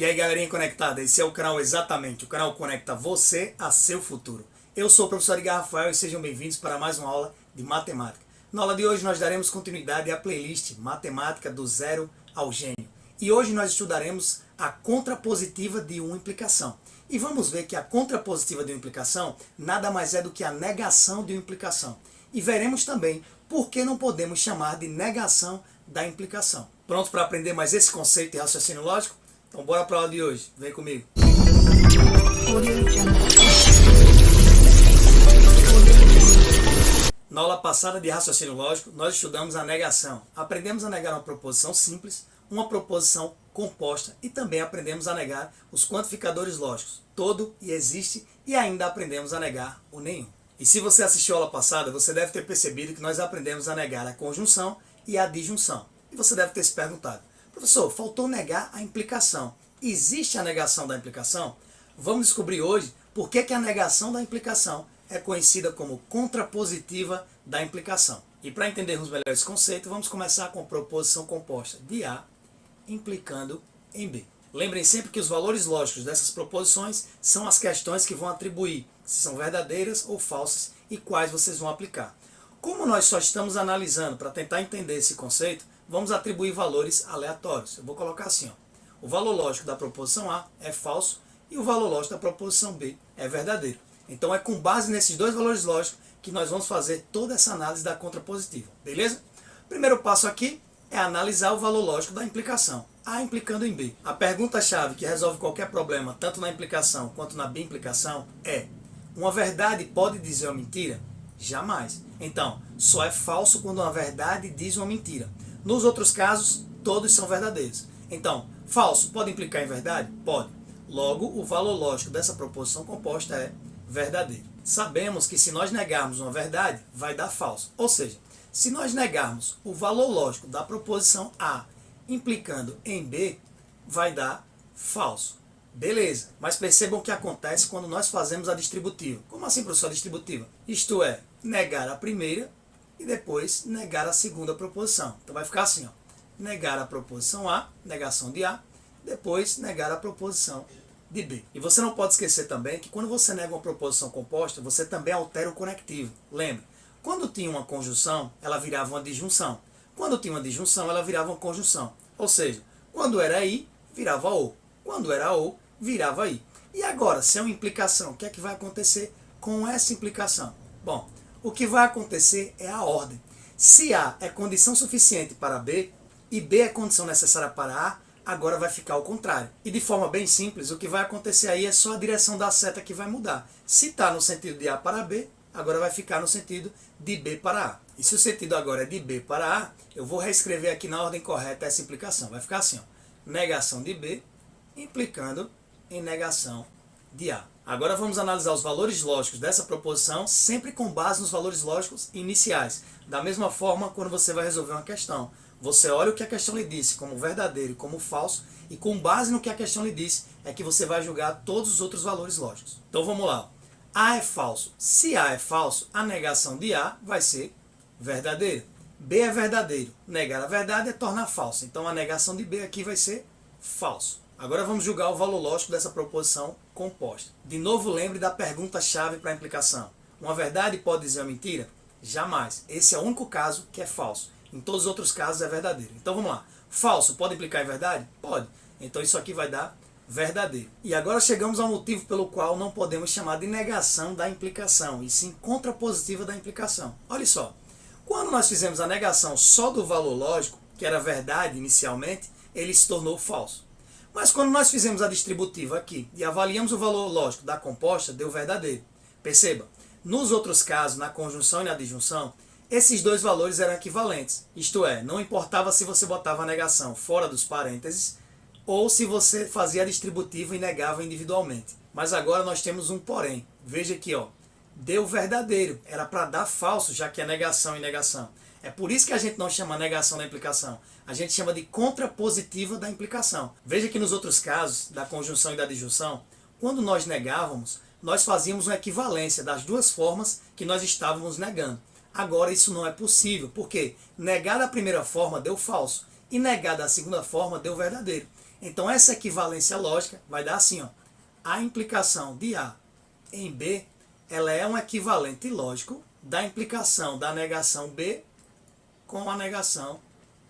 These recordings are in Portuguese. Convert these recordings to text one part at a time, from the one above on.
E aí, galerinha conectada, esse é o canal Exatamente, o canal conecta você a seu futuro. Eu sou o professor Edgar Rafael e sejam bem-vindos para mais uma aula de matemática. Na aula de hoje nós daremos continuidade à playlist Matemática do Zero ao Gênio. E hoje nós estudaremos a contrapositiva de uma implicação. E vamos ver que a contrapositiva de uma implicação nada mais é do que a negação de uma implicação. E veremos também por que não podemos chamar de negação da implicação. Pronto para aprender mais esse conceito de raciocínio lógico? Então bora para a aula de hoje, vem comigo. Na aula passada de raciocínio lógico, nós estudamos a negação. Aprendemos a negar uma proposição simples, uma proposição composta e também aprendemos a negar os quantificadores lógicos, todo e existe, e ainda aprendemos a negar o nenhum. E se você assistiu a aula passada, você deve ter percebido que nós aprendemos a negar a conjunção e a disjunção. E você deve ter se perguntado: professor, faltou negar a implicação. Existe a negação da implicação? Vamos descobrir hoje por que a negação da implicação é conhecida como contrapositiva da implicação. E para entendermos melhor esse conceito, vamos começar com a proposição composta de A implicando em B. Lembrem sempre que os valores lógicos dessas proposições são as questões que vão atribuir se são verdadeiras ou falsas e quais vocês vão aplicar. Como nós só estamos analisando para tentar entender esse conceito, vamos atribuir valores aleatórios. Eu vou colocar assim, ó. O valor lógico da proposição A é falso e o valor lógico da proposição B é verdadeiro. Então é com base nesses dois valores lógicos que nós vamos fazer toda essa análise da contrapositiva, beleza? Primeiro passo aqui é analisar o valor lógico da implicação, A implicando em B. A pergunta-chave que resolve qualquer problema, tanto na implicação quanto na bimplicação, é: uma verdade pode dizer uma mentira? Jamais. Então, só é falso quando uma verdade diz uma mentira. Nos outros casos, todos são verdadeiros. Então, falso pode implicar em verdade? Pode. Logo, o valor lógico dessa proposição composta é verdadeiro. Sabemos que se nós negarmos uma verdade, vai dar falso. Ou seja, se nós negarmos o valor lógico da proposição A implicando em B, vai dar falso. Beleza, mas percebam o que acontece quando nós fazemos a distributiva. Como assim, professor, a distributiva? Isto é, negar a primeira e depois negar a segunda proposição. Então vai ficar assim, ó: negar a proposição A, negação de A, depois negar a proposição de B. E você não pode esquecer também que quando você nega uma proposição composta, você também altera o conectivo. Lembre, quando tinha uma conjunção, ela virava uma disjunção. Quando tinha uma disjunção, ela virava uma conjunção. Ou seja, quando era I, virava OU. Quando era OU, virava I. E agora, se é uma implicação, o que é que vai acontecer com essa implicação? Bom, o que vai acontecer é a ordem. Se A é condição suficiente para B e B é condição necessária para A, agora vai ficar ao contrário. E de forma bem simples, o que vai acontecer aí é só a direção da seta que vai mudar. Se está no sentido de A para B, agora vai ficar no sentido de B para A. E se o sentido agora é de B para A, eu vou reescrever aqui na ordem correta essa implicação. Vai ficar assim, ó: negação de B implicando em negação de A. Agora vamos analisar os valores lógicos dessa proposição, sempre com base nos valores lógicos iniciais. Da mesma forma, quando você vai resolver uma questão, você olha o que a questão lhe disse como verdadeiro e como falso, e com base no que a questão lhe disse, é que você vai julgar todos os outros valores lógicos. Então vamos lá. A é falso. Se A é falso, a negação de A vai ser verdadeiro. B é verdadeiro. Negar a verdade é tornar falso. Então a negação de B aqui vai ser falso. Agora vamos julgar o valor lógico dessa proposição composta. De novo, lembre da pergunta-chave para a implicação. Uma verdade pode dizer uma mentira? Jamais. Esse é o único caso que é falso. Em todos os outros casos é verdadeiro. Então vamos lá. Falso pode implicar em verdade? Pode. Então isso aqui vai dar verdadeiro. E agora chegamos ao motivo pelo qual não podemos chamar de negação da implicação, e sim contrapositiva da implicação. Olha só. Quando nós fizemos a negação só do valor lógico, que era verdade inicialmente, ele se tornou falso. Mas quando nós fizemos a distributiva aqui e avaliamos o valor lógico da composta, deu verdadeiro. Perceba, nos outros casos, na conjunção e na disjunção, esses dois valores eram equivalentes. Isto é, não importava se você botava a negação fora dos parênteses ou se você fazia a distributiva e negava individualmente. Mas agora nós temos um porém. Veja aqui, ó, deu verdadeiro. Era para dar falso, já que é negação e negação. É por isso que a gente não chama negação da implicação. A gente chama de contrapositiva da implicação. Veja que nos outros casos, da conjunção e da disjunção, quando nós negávamos, nós fazíamos uma equivalência das duas formas que nós estávamos negando. Agora isso não é possível, porque negar da primeira forma deu falso e negar da segunda forma deu verdadeiro. Então essa equivalência lógica vai dar assim, ó. A implicação de A em B, ela é um equivalente lógico da implicação da negação B com a negação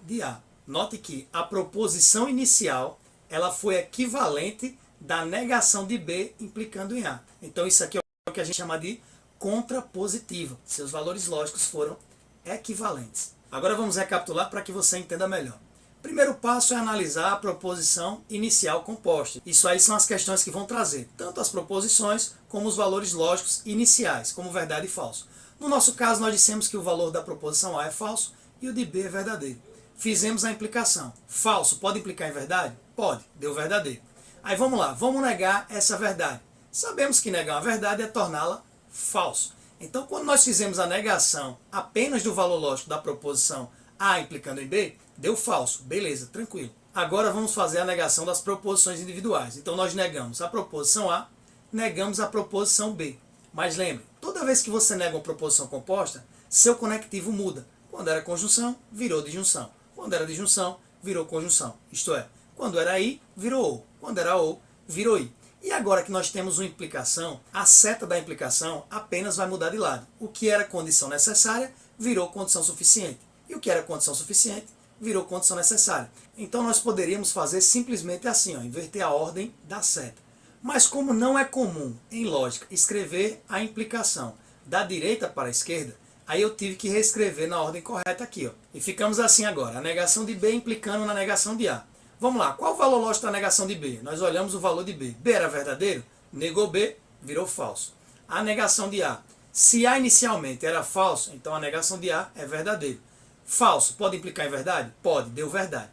de A. Note que a proposição inicial, ela foi equivalente da negação de B implicando em A. Então isso aqui é o que a gente chama de contrapositiva. Seus valores lógicos foram equivalentes. Agora vamos recapitular para que você entenda melhor. Primeiro passo é analisar a proposição inicial composta. Isso aí são as questões que vão trazer tanto as proposições como os valores lógicos iniciais, como verdade e falso. No nosso caso, nós dissemos que o valor da proposição A é falso e o de B é verdadeiro. Fizemos a implicação. Falso pode implicar em verdade? Pode, deu verdadeiro. Aí vamos lá, vamos negar essa verdade. Sabemos que negar uma verdade é torná-la falso. Então, quando nós fizemos a negação apenas do valor lógico da proposição A implicando em B, deu falso. Beleza, tranquilo. Agora vamos fazer a negação das proposições individuais. Então, nós negamos a proposição A, negamos a proposição B. Mas lembre, toda vez que você nega uma proposição composta, seu conectivo muda. Quando era conjunção, virou disjunção. Quando era disjunção, virou conjunção. Isto é, quando era I, virou OU. Quando era OU, virou I. E agora que nós temos uma implicação, a seta da implicação apenas vai mudar de lado. O que era condição necessária virou condição suficiente. E o que era condição suficiente virou condição necessária. Então nós poderíamos fazer simplesmente assim, ó, inverter a ordem da seta. Mas como não é comum, em lógica, escrever a implicação da direita para a esquerda, aí eu tive que reescrever na ordem correta aqui. Ó. E ficamos assim agora, a negação de B implicando na negação de A. Vamos lá, qual o valor lógico da negação de B? Nós olhamos o valor de B. B era verdadeiro? Negou B, virou falso. A negação de A. Se A inicialmente era falso, então a negação de A é verdadeiro. Falso pode implicar em verdade? Pode, deu verdade.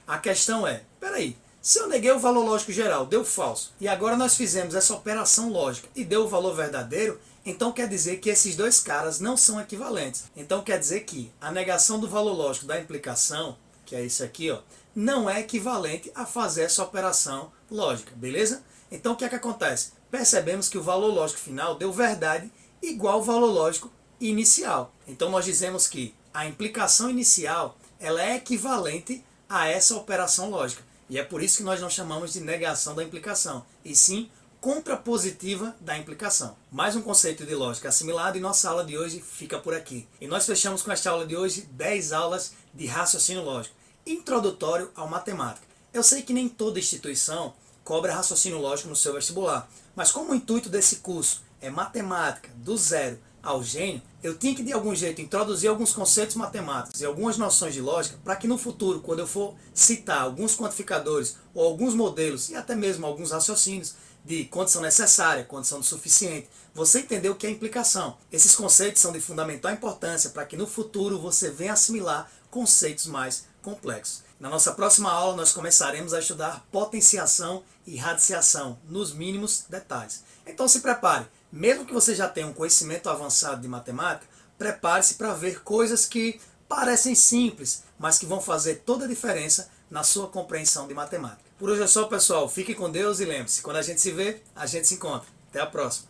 A questão é, peraí, se eu neguei o valor lógico geral, deu falso, e agora nós fizemos essa operação lógica e deu o valor verdadeiro, então quer dizer que esses dois caras não são equivalentes. Então quer dizer que a negação do valor lógico da implicação, que é isso aqui, ó, não é equivalente a fazer essa operação lógica, beleza? Então o que é que acontece? Percebemos que o valor lógico final deu verdade igual ao valor lógico inicial. Então nós dizemos que a implicação inicial ela é equivalente a essa operação lógica. E é por isso que nós não chamamos de negação da implicação, e sim contrapositiva da implicação. Mais um conceito de lógica assimilado e nossa aula de hoje fica por aqui. E nós fechamos com esta aula de hoje 10 aulas de raciocínio lógico, introdutório ao matemática. Eu sei que nem toda instituição cobra raciocínio lógico no seu vestibular, mas como o intuito desse curso é matemática do zero ao gênio, eu tinha que de algum jeito introduzir alguns conceitos matemáticos e algumas noções de lógica para que no futuro, quando eu for citar alguns quantificadores ou alguns modelos e até mesmo alguns raciocínios de condição necessária, condição do suficiente, você entender o que é implicação. Esses conceitos são de fundamental importância para que no futuro você venha assimilar conceitos mais complexos. Na nossa próxima aula nós começaremos a estudar potenciação e radiciação nos mínimos detalhes. Então se prepare. Mesmo que você já tenha um conhecimento avançado de matemática, prepare-se para ver coisas que parecem simples, mas que vão fazer toda a diferença na sua compreensão de matemática. Por hoje é só, pessoal. Fique com Deus e lembre-se, quando a gente se vê, a gente se encontra. Até a próxima.